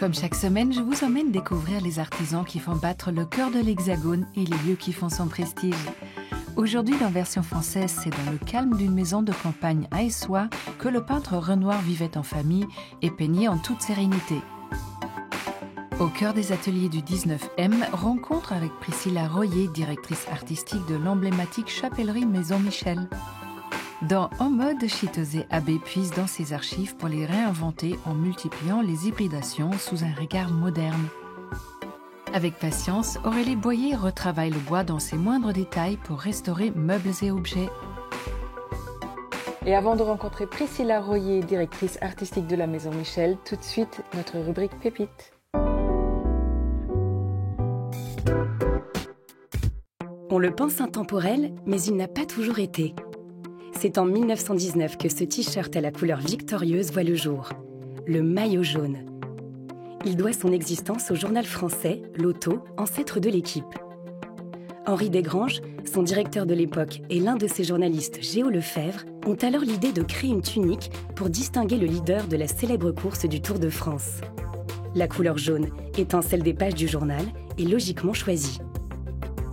Comme chaque semaine, je vous emmène découvrir les artisans qui font battre le cœur de l'Hexagone et les lieux qui font son prestige. Aujourd'hui, dans version française, c'est dans le calme d'une maison de campagne à Essoyes que le peintre Renoir vivait en famille et peignait en toute sérénité. Au cœur des ateliers du 19M, rencontre avec Priscilla Royer, directrice artistique de l'emblématique chapellerie Maison Michel. Dans En mode, Chitose Abbé puise dans ses archives pour les réinventer en multipliant les hybridations sous un regard moderne. Avec patience, Aurélie Boyer retravaille le bois dans ses moindres détails pour restaurer meubles et objets. Et avant de rencontrer Priscilla Royer, directrice artistique de la Maison Michel, tout de suite notre rubrique Pépite. On le pense intemporel, mais il n'a pas toujours été. C'est en 1919 que ce t-shirt à la couleur victorieuse voit le jour, le maillot jaune. Il doit son existence au journal français, L'Auto, ancêtre de l'Équipe. Henri Desgranges, son directeur de l'époque, et l'un de ses journalistes, Géo Lefebvre, ont alors l'idée de créer une tunique pour distinguer le leader de la célèbre course du Tour de France. La couleur jaune étant celle des pages du journal est logiquement choisie.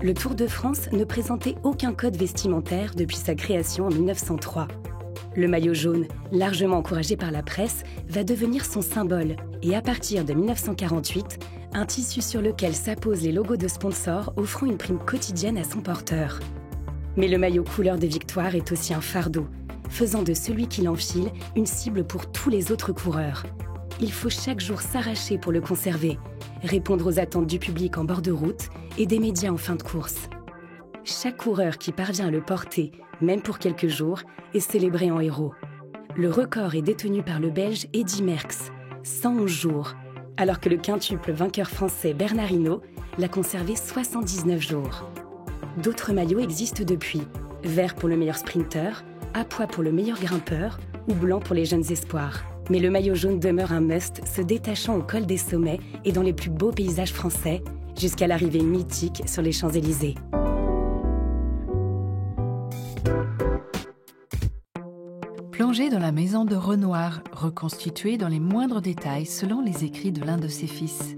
Le Tour de France ne présentait aucun code vestimentaire depuis sa création en 1903. Le maillot jaune, largement encouragé par la presse, va devenir son symbole et à partir de 1948, un tissu sur lequel s'apposent les logos de sponsors offrant une prime quotidienne à son porteur. Mais le maillot couleur de victoire est aussi un fardeau, faisant de celui qui l'enfile une cible pour tous les autres coureurs. Il faut chaque jour s'arracher pour le conserver, répondre aux attentes du public en bord de route et des médias en fin de course. Chaque coureur qui parvient à le porter, même pour quelques jours, est célébré en héros. Le record est détenu par le Belge Eddy Merckx, 111 jours, alors que le quintuple vainqueur français Bernard Hinault l'a conservé 79 jours. D'autres maillots existent depuis, vert pour le meilleur sprinter, à pois pour le meilleur grimpeur ou blanc pour les jeunes espoirs. Mais le maillot jaune demeure un must, se détachant au col des sommets et dans les plus beaux paysages français, jusqu'à l'arrivée mythique sur les Champs-Élysées. Plongez dans la maison de Renoir, reconstituée dans les moindres détails selon les écrits de l'un de ses fils.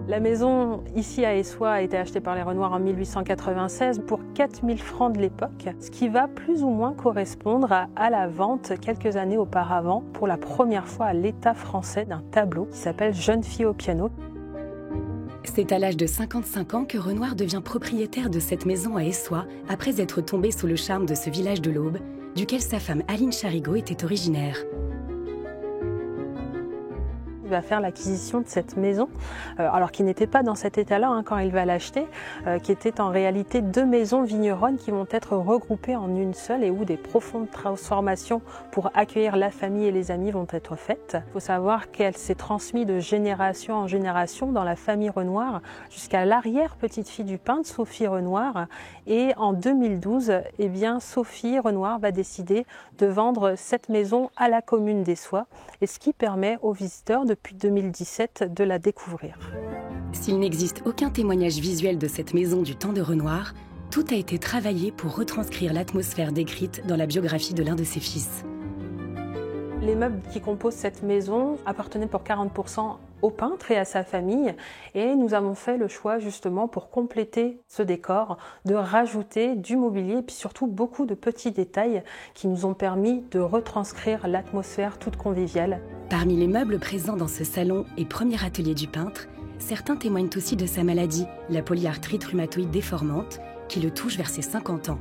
La maison, ici à Essoyes, a été achetée par les Renoir en 1896 pour 4000 francs de l'époque, ce qui va plus ou moins correspondre à la vente quelques années auparavant, pour la première fois à l'État français, d'un tableau qui s'appelle Jeune fille au piano. C'est à l'âge de 55 ans que Renoir devient propriétaire de cette maison à Essoyes, après être tombé sous le charme de ce village de l'Aube, duquel sa femme Aline Charigot était originaire. Il va faire l'acquisition de cette maison, alors qui n'était pas dans cet état-là quand il va l'acheter, qui était en réalité deux maisons vigneronnes qui vont être regroupées en une seule et où des profondes transformations pour accueillir la famille et les amis vont être faites. Il faut savoir qu'elle s'est transmise de génération en génération dans la famille Renoir jusqu'à l'arrière-petite-fille du peintre, Sophie Renoir. Et en 2012, Sophie Renoir va décider de vendre cette maison à la commune d'Essoyes, et ce qui permet aux visiteurs depuis 2017 de la découvrir. S'il n'existe aucun témoignage visuel de cette maison du temps de Renoir, tout a été travaillé pour retranscrire l'atmosphère décrite dans la biographie de l'un de ses fils. Les meubles qui composent cette maison appartenaient pour 40% au peintre et à sa famille, et nous avons fait le choix justement pour compléter ce décor de rajouter du mobilier et puis surtout beaucoup de petits détails qui nous ont permis de retranscrire l'atmosphère toute conviviale. Parmi les meubles présents dans ce salon et premier atelier du peintre, certains témoignent aussi de sa maladie, la polyarthrite rhumatoïde déformante, qui le touche vers ses 50 ans.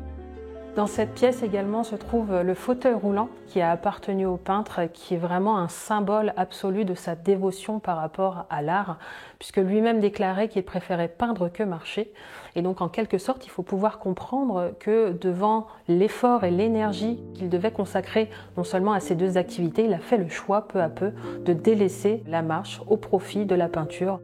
Dans cette pièce également se trouve le fauteuil roulant qui a appartenu au peintre, qui est vraiment un symbole absolu de sa dévotion par rapport à l'art, puisque lui-même déclarait qu'il préférait peindre que marcher. Et donc en quelque sorte, il faut pouvoir comprendre que devant l'effort et l'énergie qu'il devait consacrer non seulement à ces deux activités, il a fait le choix peu à peu de délaisser la marche au profit de la peinture.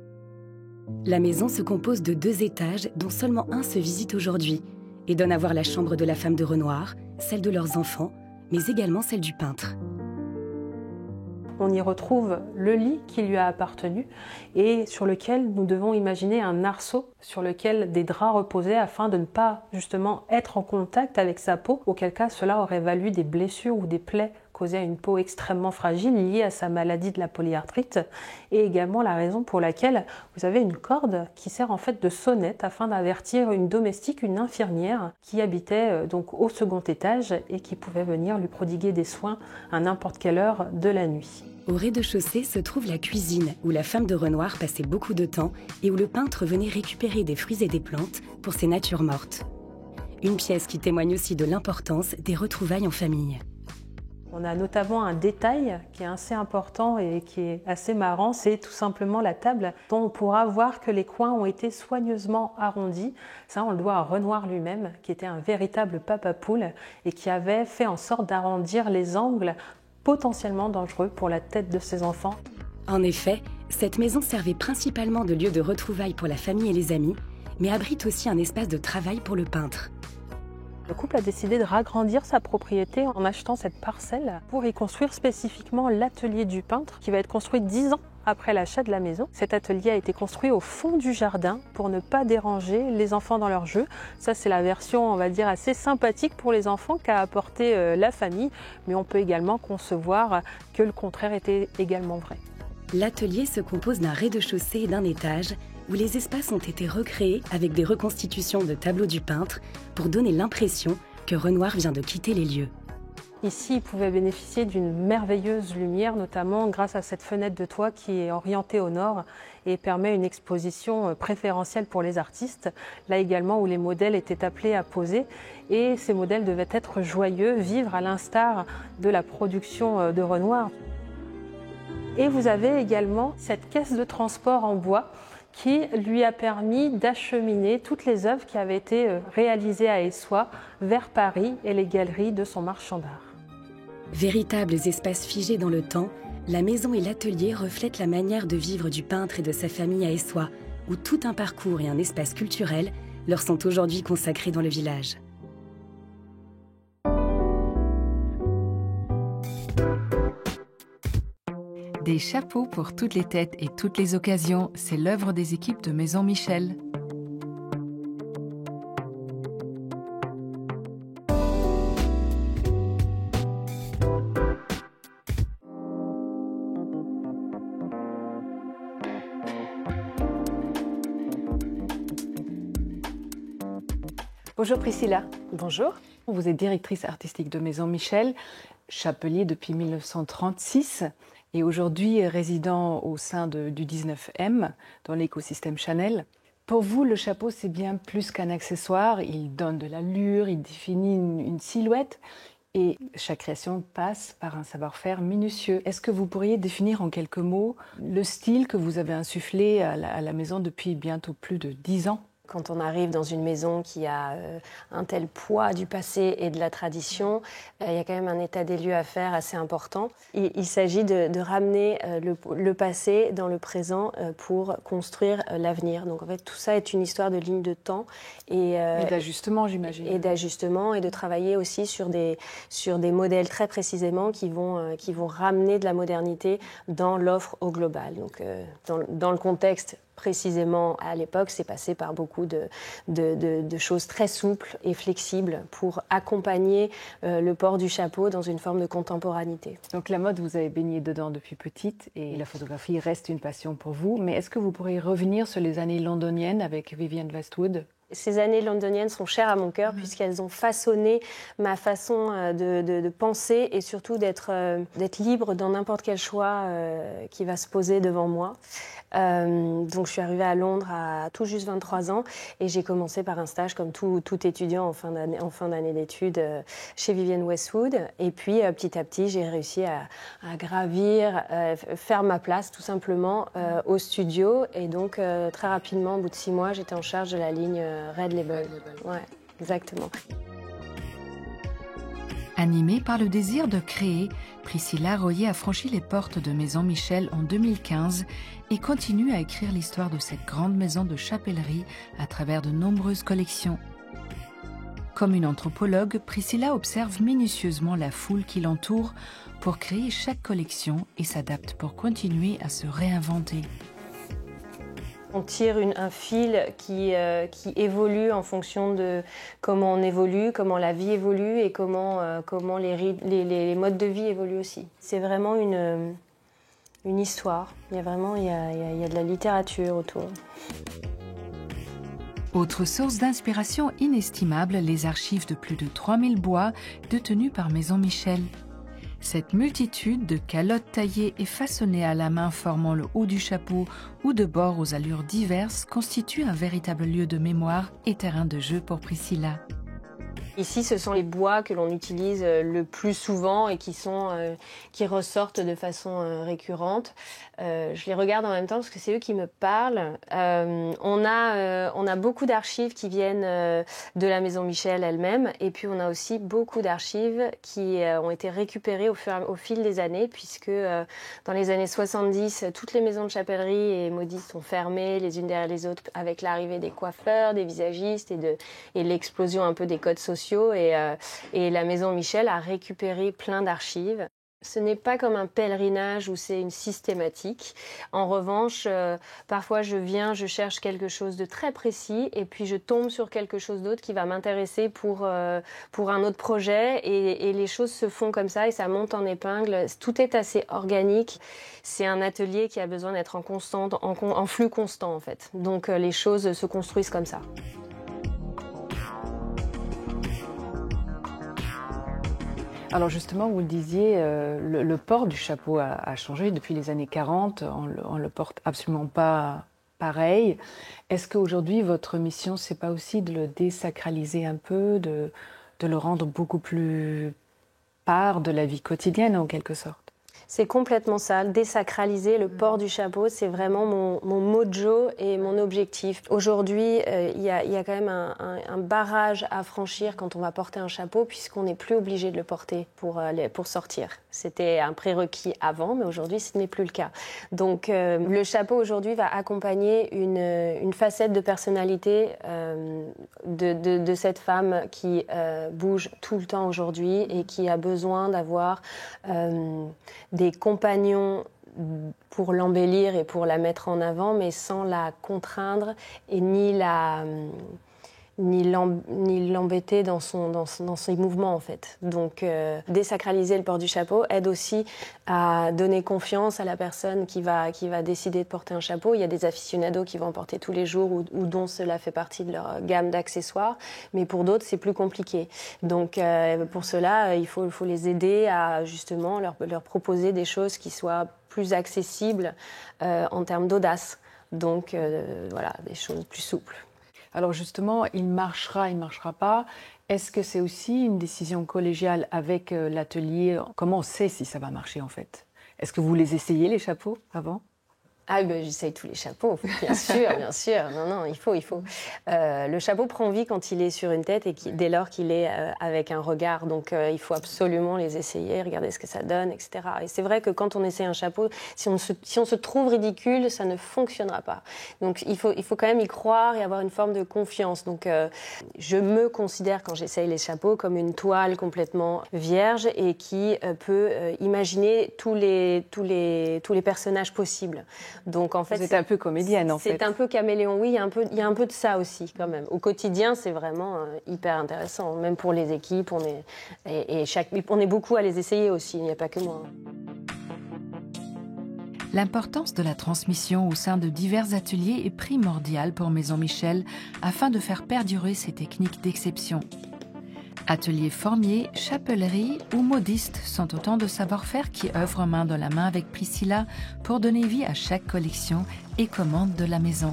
La maison se compose de 2 étages dont seulement un se visite aujourd'hui, et donne à voir la chambre de la femme de Renoir, celle de leurs enfants, mais également celle du peintre. on y retrouve le lit qui lui a appartenu et sur lequel nous devons imaginer un arceau sur lequel des draps reposaient afin de ne pas justement être en contact avec sa peau, auquel cas cela aurait valu des blessures ou des plaies causées à une peau extrêmement fragile liée à sa maladie de la polyarthrite, et également la raison pour laquelle vous avez une corde qui sert en fait de sonnette afin d'avertir une domestique, une infirmière qui habitait donc au second étage et qui pouvait venir lui prodiguer des soins à n'importe quelle heure de la nuit. Au rez-de-chaussée se trouve la cuisine où la femme de Renoir passait beaucoup de temps et où le peintre venait récupérer des fruits et des plantes pour ses natures mortes. Une pièce qui témoigne aussi de l'importance des retrouvailles en famille. On a notamment un détail qui est assez important et qui est assez marrant, c'est tout simplement la table dont on pourra voir que les coins ont été soigneusement arrondis. Ça, on le doit à Renoir lui-même, qui était un véritable papa poule et qui avait fait en sorte d'arrondir les angles potentiellement dangereux pour la tête de ses enfants. En effet, cette maison servait principalement de lieu de retrouvailles pour la famille et les amis, mais abrite aussi un espace de travail pour le peintre. Le couple a décidé de ragrandir sa propriété en achetant cette parcelle pour y construire spécifiquement l'atelier du peintre qui va être construit 10 ans après l'achat de la maison. Cet atelier a été construit au fond du jardin pour ne pas déranger les enfants dans leur jeu. Ça, c'est la version, on va dire, assez sympathique pour les enfants qu'a apporté la famille, mais on peut également concevoir que le contraire était également vrai. L'atelier se compose d'un rez-de-chaussée et d'un étage où les espaces ont été recréés avec des reconstitutions de tableaux du peintre pour donner l'impression que Renoir vient de quitter les lieux. Ici, il pouvait bénéficier d'une merveilleuse lumière, notamment grâce à cette fenêtre de toit qui est orientée au nord et permet une exposition préférentielle pour les artistes. Là également où les modèles étaient appelés à poser et ces modèles devaient être joyeux, vivre à l'instar de la production de Renoir. Et vous avez également cette caisse de transport en bois qui lui a permis d'acheminer toutes les œuvres qui avaient été réalisées à Essoy vers Paris et les galeries de son marchand d'art. Véritables espaces figés dans le temps, la maison et l'atelier reflètent la manière de vivre du peintre et de sa famille à Essoy, où tout un parcours et un espace culturel leur sont aujourd'hui consacrés dans le village. Des chapeaux pour toutes les têtes et toutes les occasions, c'est l'œuvre des équipes de Maison Michel. Bonjour Priscilla. Bonjour. Vous êtes directrice artistique de Maison Michel, chapelier depuis 1936 et aujourd'hui résident au sein du 19M dans l'écosystème Chanel. Pour vous, le chapeau, c'est bien plus qu'un accessoire. Il donne de l'allure, il définit une silhouette et chaque création passe par un savoir-faire minutieux. Est-ce que vous pourriez définir en quelques mots le style que vous avez insufflé à la maison depuis bientôt plus de 10 ans ? Quand on arrive dans une maison qui a un tel poids du passé et de la tradition, il y a quand même un état des lieux à faire assez important. Il s'agit de ramener le passé dans le présent pour construire l'avenir. Donc en fait, tout ça est une histoire de ligne de temps. Et d'ajustement, j'imagine. Et d'ajustement et de travailler aussi sur des modèles très précisément qui vont ramener de la modernité dans l'offre au global. Donc dans le contexte précisément à l'époque, c'est passé par beaucoup de choses très souples et flexibles pour accompagner le port du chapeau dans une forme de contemporanité. Donc la mode, vous avez baigné dedans depuis petite et la photographie reste une passion pour vous. Mais est-ce que vous pourriez revenir sur les années londoniennes avec Vivienne Westwood ? Ces années londoniennes sont chères à mon cœur puisqu'elles ont façonné ma façon de penser et surtout d'être libre dans n'importe quel choix qui va se poser devant moi. Donc je suis arrivée à Londres à tout juste 23 ans et j'ai commencé par un stage comme tout étudiant en fin d'année d'études chez Vivienne Westwood. Et puis petit à petit, j'ai réussi à gravir, faire ma place tout simplement au studio. Et donc très rapidement, au bout de 6 mois, j'étais en charge de la ligne Red Label. Ouais, exactement. Animée par le désir de créer, Priscilla Royer a franchi les portes de Maison Michel en 2015 et continue à écrire l'histoire de cette grande maison de chapellerie à travers de nombreuses collections. Comme une anthropologue, Priscilla observe minutieusement la foule qui l'entoure pour créer chaque collection et s'adapte pour continuer à se réinventer. On tire un fil qui évolue en fonction de comment on évolue, comment la vie évolue et comment les modes de vie évoluent aussi. C'est vraiment une histoire. Il y a de la littérature autour. Autre source d'inspiration inestimable, les archives de plus de 3000 bois détenus par Maison Michel. Cette multitude de calottes taillées et façonnées à la main formant le haut du chapeau ou de bords aux allures diverses constitue un véritable lieu de mémoire et terrain de jeu pour Priscilla. Ici, ce sont les bois que l'on utilise le plus souvent et qui ressortent de façon récurrente. Je les regarde en même temps parce que c'est eux qui me parlent. On a beaucoup d'archives qui viennent de la Maison Michel elle-même, et puis on a aussi beaucoup d'archives qui ont été récupérées au fil des années, puisque dans les années 70, toutes les maisons de chapellerie et modistes sont fermées les unes derrière les autres avec l'arrivée des coiffeurs, des visagistes et l'explosion un peu des codes sociaux. Et la Maison Michel a récupéré plein d'archives. Ce n'est pas comme un pèlerinage où c'est une systématique. En revanche, parfois je cherche quelque chose de très précis et puis je tombe sur quelque chose d'autre qui va m'intéresser pour un autre projet et les choses se font comme ça et ça monte en épingle. Tout est assez organique. C'est un atelier qui a besoin d'être en flux constant en fait. Donc les choses se construisent comme ça. Alors justement, vous le disiez, le port du chapeau a changé depuis les années 40. On le porte absolument pas pareil. Est-ce qu'aujourd'hui, votre mission, c'est pas aussi de le désacraliser un peu, de le rendre beaucoup plus part de la vie quotidienne en quelque sorte? C'est complètement ça, désacraliser le port du chapeau, c'est vraiment mon mojo et mon objectif. Aujourd'hui, il y a quand même un barrage à franchir quand on va porter un chapeau, puisqu'on n'est plus obligé de le porter pour sortir. C'était un prérequis avant, mais aujourd'hui, ce n'est plus le cas. Donc, le chapeau aujourd'hui va accompagner une facette de personnalité de cette femme qui bouge tout le temps aujourd'hui et qui a besoin d'avoir des compagnons pour l'embellir et pour la mettre en avant, mais sans la contraindre et ni l'embêter dans ses mouvements en fait. Donc désacraliser le port du chapeau aide aussi à donner confiance à la personne qui va décider de porter un chapeau. Il y a des aficionados qui vont en porter tous les jours ou dont cela fait partie de leur gamme d'accessoires, mais pour d'autres c'est plus compliqué. Donc pour cela il faut les aider à justement leur proposer des choses qui soient plus accessibles en termes d'audace. Donc voilà, des choses plus souples. Alors justement, il marchera pas. Est-ce que c'est aussi une décision collégiale avec l'atelier? Comment on sait si ça va marcher en fait? Est-ce que vous les essayez les chapeaux avant? Ah ben j'essaye tous les chapeaux, bien sûr, bien sûr. Non, il faut. Le chapeau prend vie quand il est sur une tête et dès lors qu'il est avec un regard. Donc il faut absolument les essayer, regarder ce que ça donne, etc. Et c'est vrai que quand on essaie un chapeau, si on se trouve ridicule, ça ne fonctionnera pas. Donc il faut quand même y croire et avoir une forme de confiance. Donc je me considère quand j'essaye les chapeaux comme une toile complètement vierge et qui peut imaginer tous les personnages possibles. Donc en fait, vous êtes un peu comédienne en fait. C'est un peu caméléon, oui, il y a un peu de ça aussi quand même. Au quotidien, c'est vraiment hyper intéressant, même pour les équipes. On est beaucoup à les essayer aussi, il n'y a pas que moi. L'importance de la transmission au sein de divers ateliers est primordiale pour Maison Michel afin de faire perdurer ces techniques d'exception. Ateliers formiers, chapellerie ou modistes sont autant de savoir-faire qui œuvrent main dans la main avec Priscilla pour donner vie à chaque collection et commande de la maison.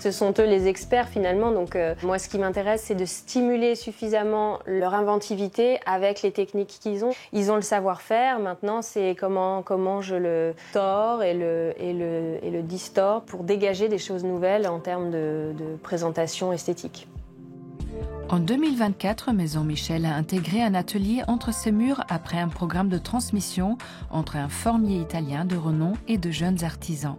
Ce sont eux les experts finalement, donc moi ce qui m'intéresse c'est de stimuler suffisamment leur inventivité avec les techniques qu'ils ont. Ils ont le savoir-faire, maintenant c'est comment je le tords et le distord pour dégager des choses nouvelles en termes de présentation esthétique. En 2024, Maison Michel a intégré un atelier entre ses murs après un programme de transmission entre un formier italien de renom et de jeunes artisans.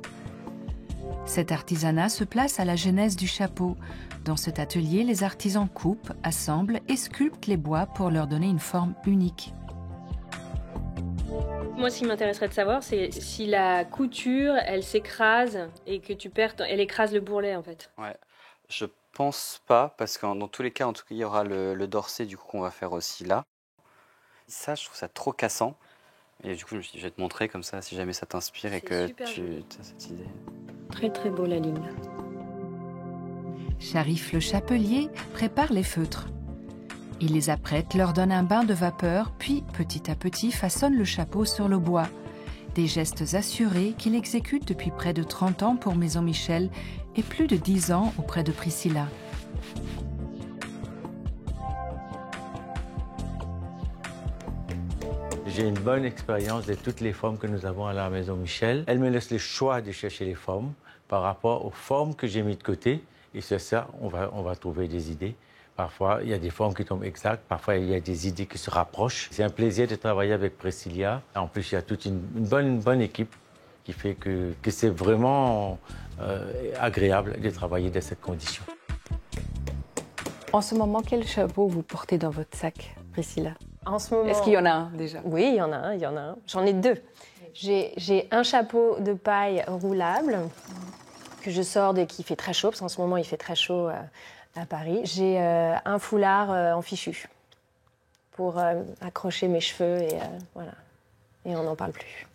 Cet artisanat se place à la genèse du chapeau. Dans cet atelier, les artisans coupent, assemblent et sculptent les bois pour leur donner une forme unique. Moi, ce qui m'intéresserait de savoir, c'est si la couture, elle s'écrase et que elle écrase le bourrelet, en fait. Ouais, je pense pas, parce que dans tous les cas, en tout cas, il y aura le dorset du coup qu'on va faire aussi là. Ça, je trouve ça trop cassant. Et du coup, je me suis dit, je vais te montrer comme ça, si jamais ça t'inspire et que tu as cette idée. Très très beau la ligne. Sharif le chapelier prépare les feutres. Il les apprête, leur donne un bain de vapeur, puis petit à petit façonne le chapeau sur le bois. Des gestes assurés qu'il exécute depuis près de 30 ans pour Maison Michel et plus de 10 ans auprès de Priscilla. J'ai une bonne expérience de toutes les formes que nous avons à la Maison Michel. Elle me laisse le choix de chercher les formes par rapport aux formes que j'ai mises de côté. Et sur ça, on va trouver des idées. Parfois, il y a des formes qui tombent exactes. Parfois, il y a des idées qui se rapprochent. C'est un plaisir de travailler avec Priscilla. En plus, il y a toute une bonne équipe qui fait que c'est vraiment agréable de travailler dans cette condition. En ce moment, quel chapeau vous portez dans votre sac, Priscilla? En ce moment... Est-ce qu'il y en a un déjà? Oui, il y en a un. J'en ai deux. J'ai un chapeau de paille roulable que je sors dès qu'il fait très chaud, parce qu'en ce moment, il fait très chaud à Paris. J'ai un foulard en fichu pour accrocher mes cheveux et voilà. Et on n'en parle plus.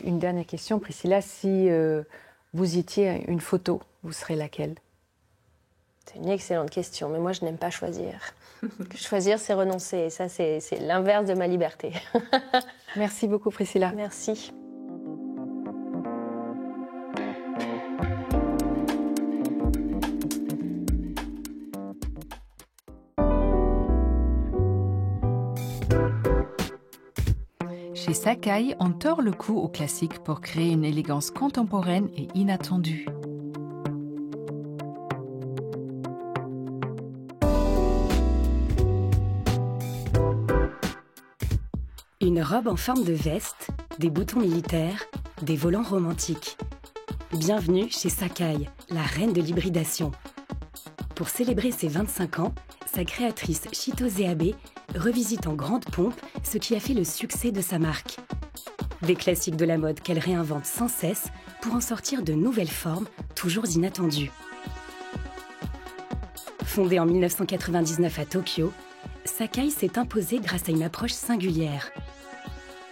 Une dernière question, Priscilla. Si vous étiez une photo, vous serez laquelle? C'est une excellente question, mais moi, je n'aime pas choisir. Choisir, c'est renoncer. Et ça, c'est l'inverse de ma liberté. Merci beaucoup, Priscilla. Merci. Chez Sakai, on tord le cou au classique pour créer une élégance contemporaine et inattendue. Une robe en forme de veste, des boutons militaires, des volants romantiques. Bienvenue chez Sakai, la reine de l'hybridation. Pour célébrer ses 25 ans, sa créatrice Chitose Abe revisite en grande pompe ce qui a fait le succès de sa marque. Des classiques de la mode qu'elle réinvente sans cesse pour en sortir de nouvelles formes, toujours inattendues. Fondée en 1999 à Tokyo, Sakai s'est imposée grâce à une approche singulière.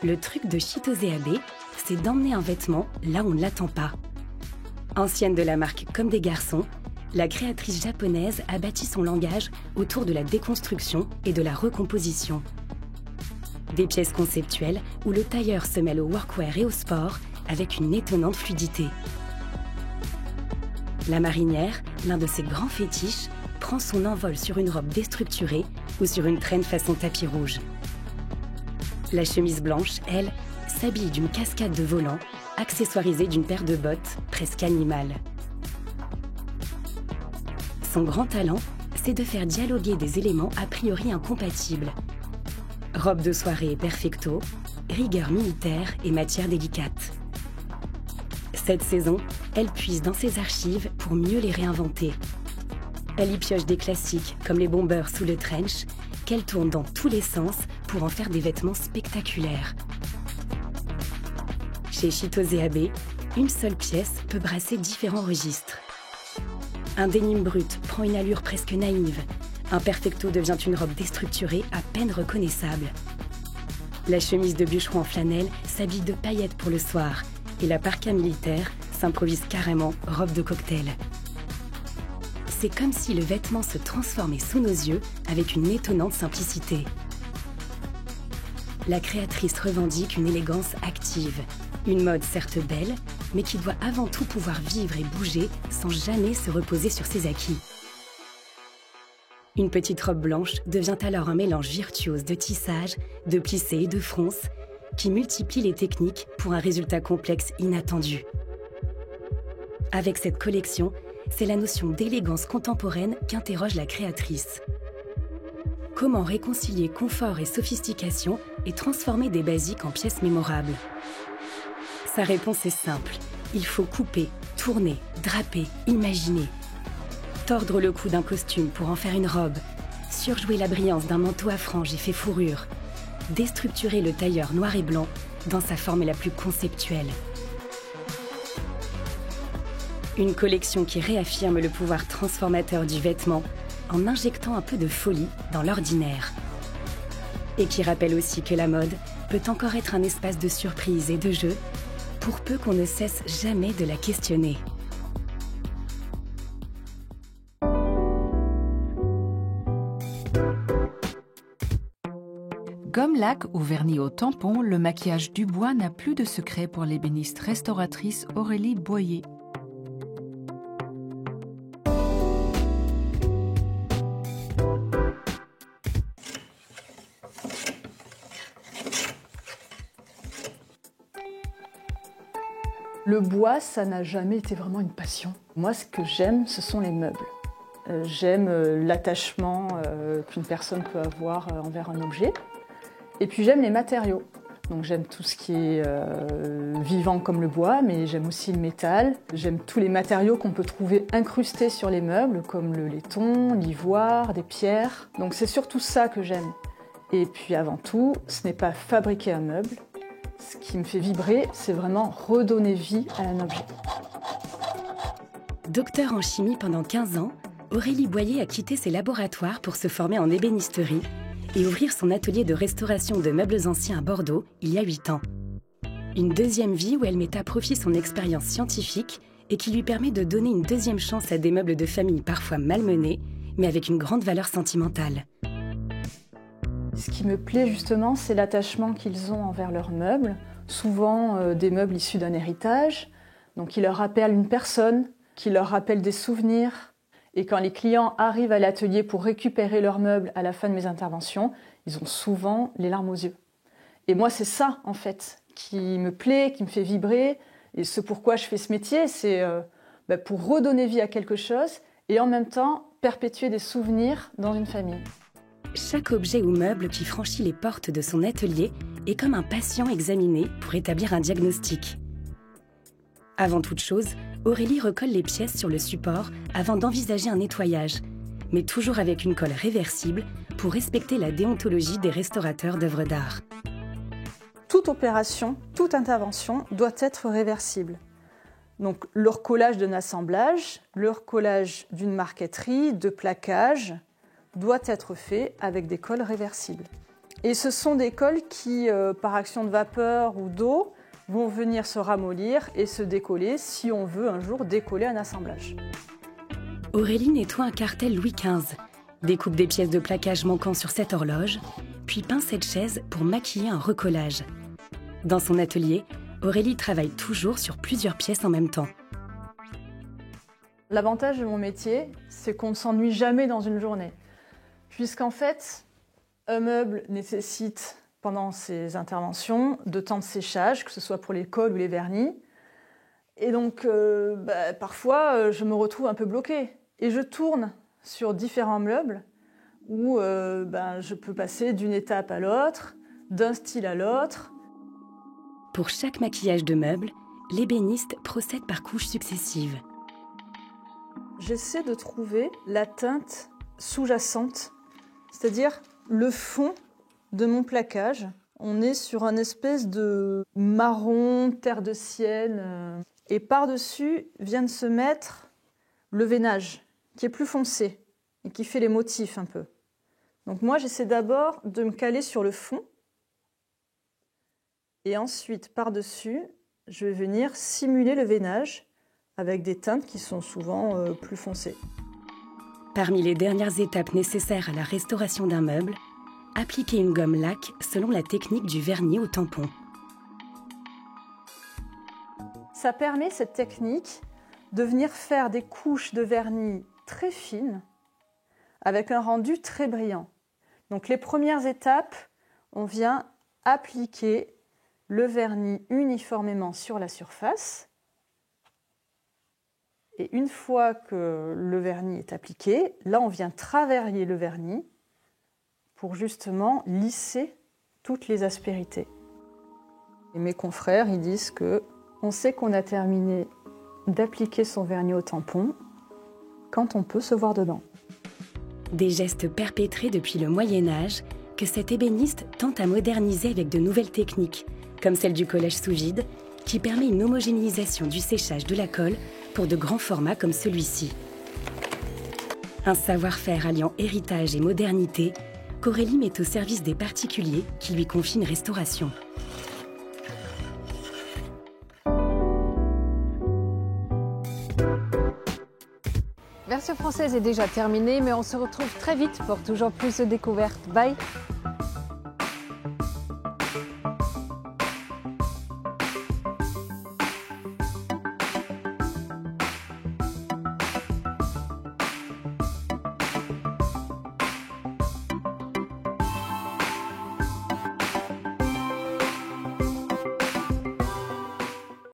Le truc de Chitose Abe, c'est d'emmener un vêtement là où on ne l'attend pas. Ancienne de la marque comme des garçons, la créatrice japonaise a bâti son langage autour de la déconstruction et de la recomposition. Des pièces conceptuelles où le tailleur se mêle au workwear et au sport avec une étonnante fluidité. La marinière, l'un de ses grands fétiches, prend son envol sur une robe déstructurée ou sur une traîne façon tapis rouge. La chemise blanche, elle, s'habille d'une cascade de volants, accessoirisée d'une paire de bottes presque animales. Son grand talent, c'est de faire dialoguer des éléments a priori incompatibles. Robe de soirée perfecto, rigueur militaire et matière délicate. Cette saison, elle puise dans ses archives pour mieux les réinventer. Elle y pioche des classiques comme les bombers sous le trench, qu'elle tourne dans tous les sens pour en faire des vêtements spectaculaires. Chez Chitose Abe, une seule pièce peut brasser différents registres. Un denim brut prend une allure presque naïve. Un perfecto devient une robe déstructurée à peine reconnaissable. La chemise de bûcheron en flanelle s'habille de paillettes pour le soir et la parka militaire s'improvise carrément robe de cocktail. C'est comme si le vêtement se transformait sous nos yeux avec une étonnante simplicité. La créatrice revendique une élégance active, une mode certes belle, mais qui doit avant tout pouvoir vivre et bouger sans jamais se reposer sur ses acquis. Une petite robe blanche devient alors un mélange virtuose de tissage, de plissé et de fronce qui multiplie les techniques pour un résultat complexe inattendu. Avec cette collection, c'est la notion d'élégance contemporaine qu'interroge la créatrice. Comment réconcilier confort et sophistication et transformer des basiques en pièces mémorables? Sa réponse est simple, Il faut couper, tourner, draper, imaginer. Tordre le cou d'un costume pour en faire une robe. Surjouer la brillance d'un manteau à franges et fait fourrure. Déstructurer le tailleur noir et blanc dans sa forme la plus conceptuelle. Une collection qui réaffirme le pouvoir transformateur du vêtement en injectant un peu de folie dans l'ordinaire. Et qui rappelle aussi que la mode peut encore être un espace de surprise et de jeu, pour peu qu'on ne cesse jamais de la questionner. Gomme lac ou vernis au tampon, le maquillage Dubois n'a plus de secret pour l'ébéniste restauratrice Aurélie Boyer. Le bois, ça n'a jamais été vraiment une passion. Moi, ce que j'aime, ce sont les meubles. J'aime l'attachement qu'une personne peut avoir envers un objet. Et puis j'aime les matériaux. Donc j'aime tout ce qui est vivant comme le bois, mais j'aime aussi le métal. J'aime tous les matériaux qu'on peut trouver incrustés sur les meubles, comme le laiton, l'ivoire, des pierres. Donc c'est surtout ça que j'aime. Et puis avant tout, ce n'est pas fabriquer un meuble. Ce qui me fait vibrer, c'est vraiment redonner vie à un objet. Docteur en chimie pendant 15 ans, Aurélie Boyer a quitté ses laboratoires pour se former en ébénisterie et ouvrir son atelier de restauration de meubles anciens à Bordeaux il y a 8 ans. Une deuxième vie où elle met à profit son expérience scientifique et qui lui permet de donner une deuxième chance à des meubles de famille parfois malmenés, mais avec une grande valeur sentimentale. Ce qui me plaît justement, c'est l'attachement qu'ils ont envers leurs meubles, souvent des meubles issus d'un héritage, donc qui leur rappellent une personne, qui leur rappellent des souvenirs. Et quand les clients arrivent à l'atelier pour récupérer leurs meubles à la fin de mes interventions, ils ont souvent les larmes aux yeux. Et moi, c'est ça, en fait, qui me plaît, qui me fait vibrer. Et ce pourquoi je fais ce métier, c'est pour redonner vie à quelque chose et en même temps perpétuer des souvenirs dans une famille. Chaque objet ou meuble qui franchit les portes de son atelier est comme un patient examiné pour établir un diagnostic. Avant toute chose, Aurélie recolle les pièces sur le support avant d'envisager un nettoyage, mais toujours avec une colle réversible pour respecter la déontologie des restaurateurs d'œuvres d'art. Toute opération, toute intervention doit être réversible. Donc le recollage d'un assemblage, le recollage d'une marqueterie, de plaquage, doit être fait avec des colles réversibles. Et ce sont des colles qui, par action de vapeur ou d'eau, vont venir se ramollir et se décoller si on veut un jour décoller un assemblage. Aurélie nettoie un cartel Louis XV, découpe des pièces de plaquage manquant sur cette horloge, puis peint cette chaise pour maquiller un recollage. Dans son atelier, Aurélie travaille toujours sur plusieurs pièces en même temps. L'avantage de mon métier, c'est qu'on ne s'ennuie jamais dans une journée. Puisqu'en fait, un meuble nécessite, pendant ses interventions, de temps de séchage, que ce soit pour les colles ou les vernis. Et donc, parfois, je me retrouve un peu bloquée. Et je tourne sur différents meubles où je peux passer d'une étape à l'autre, d'un style à l'autre. Pour chaque maquillage de meuble, l'ébéniste procède par couches successives. J'essaie de trouver la teinte sous-jacente, c'est-à-dire le fond de mon plaquage. On est sur un espèce de marron, terre de sienne. Et par-dessus vient de se mettre le veinage, qui est plus foncé et qui fait les motifs un peu. Donc moi, j'essaie d'abord de me caler sur le fond. Et ensuite, par-dessus, je vais venir simuler le veinage avec des teintes qui sont souvent plus foncées. Parmi les dernières étapes nécessaires à la restauration d'un meuble, appliquer une gomme lac selon la technique du vernis au tampon. Ça permet, cette technique, de venir faire des couches de vernis très fines avec un rendu très brillant. Donc les premières étapes, on vient appliquer le vernis uniformément sur la surface. Et une fois que le vernis est appliqué, là on vient travailler le vernis pour justement lisser toutes les aspérités. Et mes confrères, ils disent que On sait qu'on a terminé d'appliquer son vernis au tampon quand on peut se voir dedans. Des gestes perpétrés depuis le Moyen-Âge que cet ébéniste tente à moderniser avec de nouvelles techniques, comme celle du collage sous vide, qui permet une homogénéisation du séchage de la colle pour de grands formats comme celui-ci. Un savoir-faire alliant héritage et modernité qu'Aurélie met au service des particuliers qui lui confient une restauration. Version française est déjà terminée, mais on se retrouve très vite pour toujours plus de découvertes. Bye!